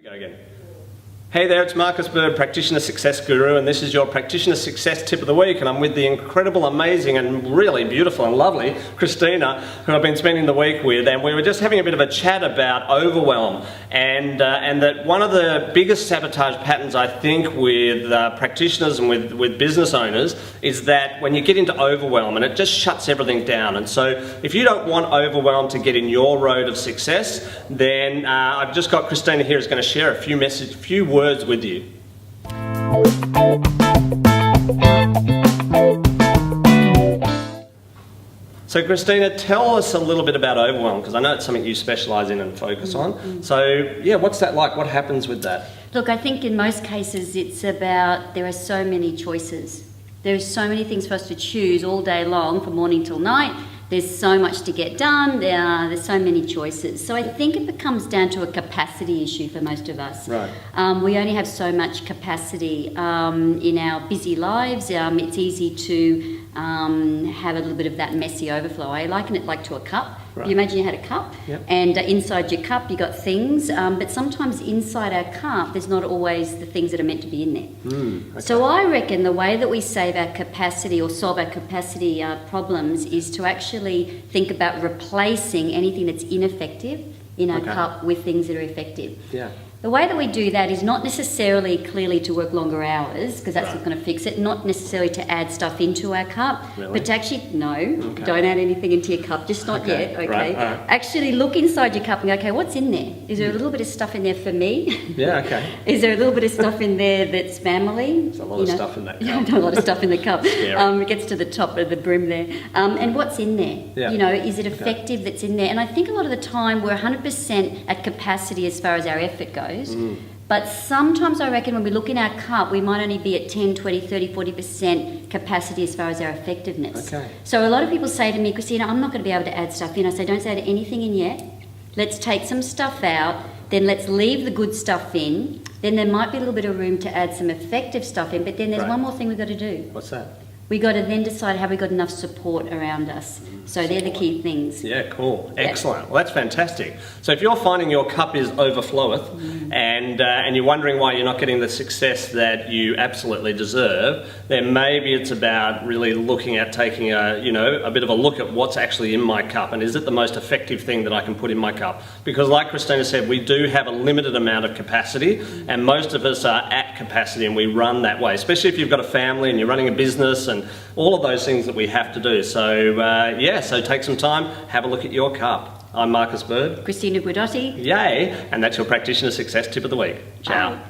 We go again. Hey there, it's Marcus Bird, Practitioner Success Guru, and this is your Practitioner Success Tip of the Week, and I'm with the incredible, amazing, and really beautiful and lovely Christina, who I've been spending the week with, and we were just having a bit of a chat about overwhelm, and that one of the biggest sabotage patterns, I think, with practitioners and with business owners is that when you get into overwhelm, and it just shuts everything down. And so if you don't want overwhelm to get in your road of success, then I've just got Christina here who's going to share a few words with you. So Christina, tell us a little bit about overwhelm, because I know it's something you specialise in and focus on. So yeah, what's that like? What happens with that? Look, I think in most cases it's about there are so many choices. There's so many things for us to choose all day long from morning till night. There's so much to get done, there's so many choices. So I think it comes down to a capacity issue for most of us. Right. We only have so much capacity in our busy lives. It's easy to have a little bit of that messy overflow. I liken it like to a cup. Right. You imagine you had a cup, Yep. and inside your cup you got things, but sometimes inside our cup there's not always the things that are meant to be in there. Okay. So I reckon the way that we save our capacity or solve our capacity problems is to actually think about replacing anything that's ineffective in our cup with things that are effective. Yeah. The way that we do that is not necessarily clearly to work longer hours, because that's not going to fix it, not necessarily to add stuff into our cup, but to actually, don't add anything into your cup, just not yet, okay? Right. Actually look inside your cup and go, okay, what's in there? Is there a little bit of stuff in there for me? Yeah, okay. Is there a little bit of stuff in there that's family? There's a lot of stuff in that cup. A lot of stuff in the cup. Scary. It gets to the top of the brim there. And what's in there? Yeah. Is it effective that's in there? And I think a lot of the time we're 100% at capacity as far as our effort goes. But sometimes I reckon when we look in our cup, we might only be at 10, 20, 30, 40% capacity as far as our effectiveness. Okay. So a lot of people say to me, Christina, I'm not going to be able to add stuff in. I say, don't add anything in yet. Let's take some stuff out. Then let's leave the good stuff in. Then there might be a little bit of room to add some effective stuff in. But then there's one more thing we've got to do. What's that? We got to then decide, have we got enough support around us? So they're the key things. Yeah, cool. Excellent. Well, that's fantastic. So if you're finding your cup is overfloweth and you're wondering why you're not getting the success that you absolutely deserve, then maybe it's about really looking at taking a bit of a look at what's actually in my cup, and is it the most effective thing that I can put in my cup? Because like Christina said, we do have a limited amount of capacity, and most of us are at capacity and we run that way, especially if you've got a family and you're running a business and all of those things that we have to do. So so take some time, have a look at your cup. I'm Marcus Bird. Christina Guidotti. Yay! And that's your Practitioner Success Tip of the Week. Ciao. Bye.